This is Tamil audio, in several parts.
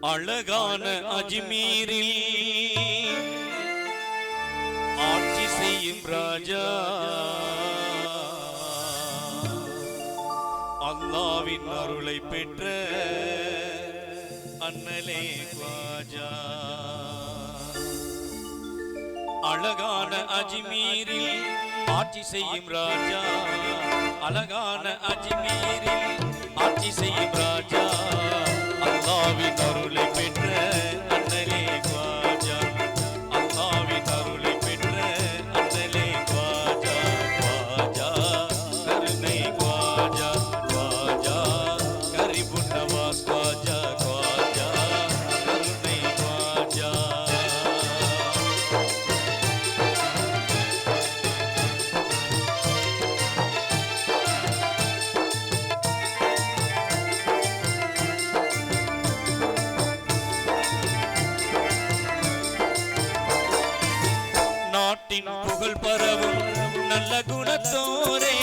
அழகான அஜ்மீரில் ஆட்சி செய்யும் ராஜா அல்லாவின் அருளை பெற்ற அண்ணலே ख्वाजा அழகான அஜ்மீரில் ஆட்சி செய்யும் ராஜா அழகான அஜ்மீரில் ஆட்சி செய்யும் ராஜா அல்லாவின் அருளை பெற்ற அண்ணலே ख्वाजा அல்லாவின் அருளை பெற்ற அண்ணலே ख्वाजा ख्वाजा கருணை ख्वाजा ख्वाजा கரிபுன் நவாஸ் ख्वाजा ख्वाजा கருணை ख्वाजा நாட்டின் புகழ் பரவும் நல்ல குணத்தோரே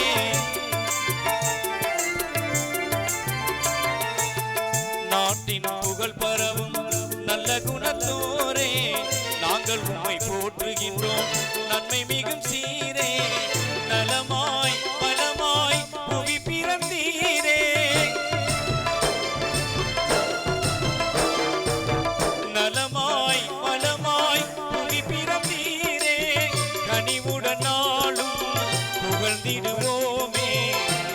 நாட்டின் புகழ் பரவும் நல்ல குணத்தோரே நாங்கள் உம்மை போற்றுகின்றோம் நன்மை மிகும் சீரே நலமாய் பலமாய் புவி பிறந்தீரே நலமாய் பலமாய் புவி பிறந்தீரே கனிவுடன் நாளும் புகழ்ந்திடுவோமே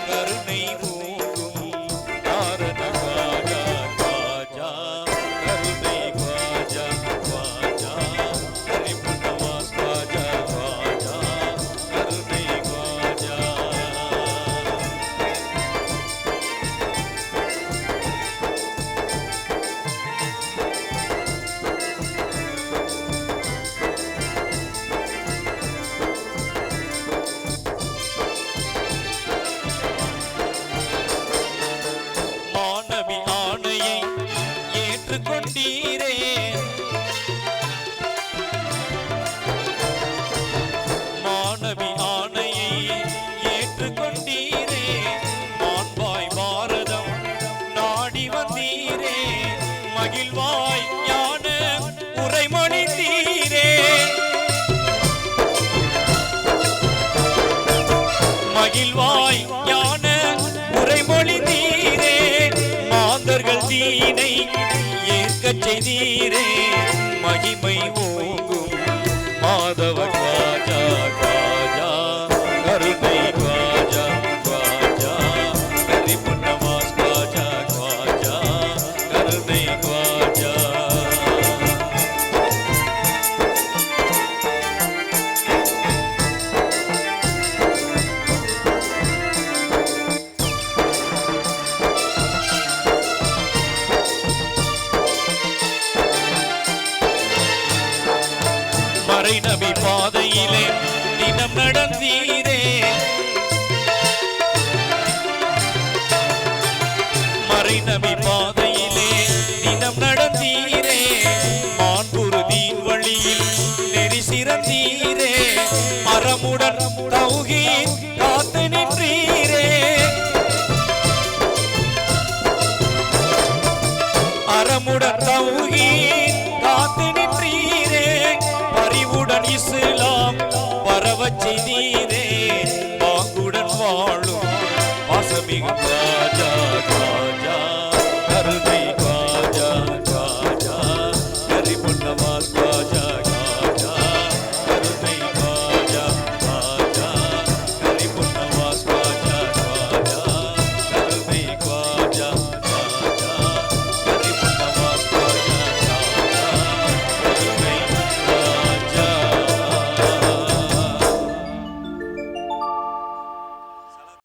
கருணை ஓங்கும் காரண ख्वाजा ख्वाजा கருணை ख्वाजा ख्वाजा கரிபுன் நவாஸ் ख्वाजा ख्वाजा கருணை ख्वाजा மாணவி ஆணையை ஏற்றுக்கொண்டீரே மாணவி ஆணையை ஏற்றுக்கொண்டீரே மாண்பாய் பாரதம் நாடி வந்தீரே மகிழ்வாய் ஞான உரைமொழிந்தீரே மகிழ்வாய் ஞான உரைமொழிந்தீரே மாந்தர்கள் தீனை ஏற்கச் செய்தீரே மகிமை ஓங்கும் மாதவ ख्वाजा ख्वाजा கருணை ख्वाजा ख्वाजा கரிபுன் நவாஸ் ख्वाजा ख्वाजा கருணை ख्वाजा மறை நபி பாதையிலே தினம் நடந்தீரே மறை நபி பாதையிலே தினம் நடந்தீரே மாண்புறுதியின் வழியில் நெறி சிறந்தீரே அறமுடன் தௌஹீத் காத்து நின்றீரே அறமுடன் தௌஹீத் காத்து நின்றீரே பரிவுடன் இஸ்லாம் பரவச் செய்தீரே பாங்குடன் வாழும் வாசமிகு ख्वाजा ख्वाजा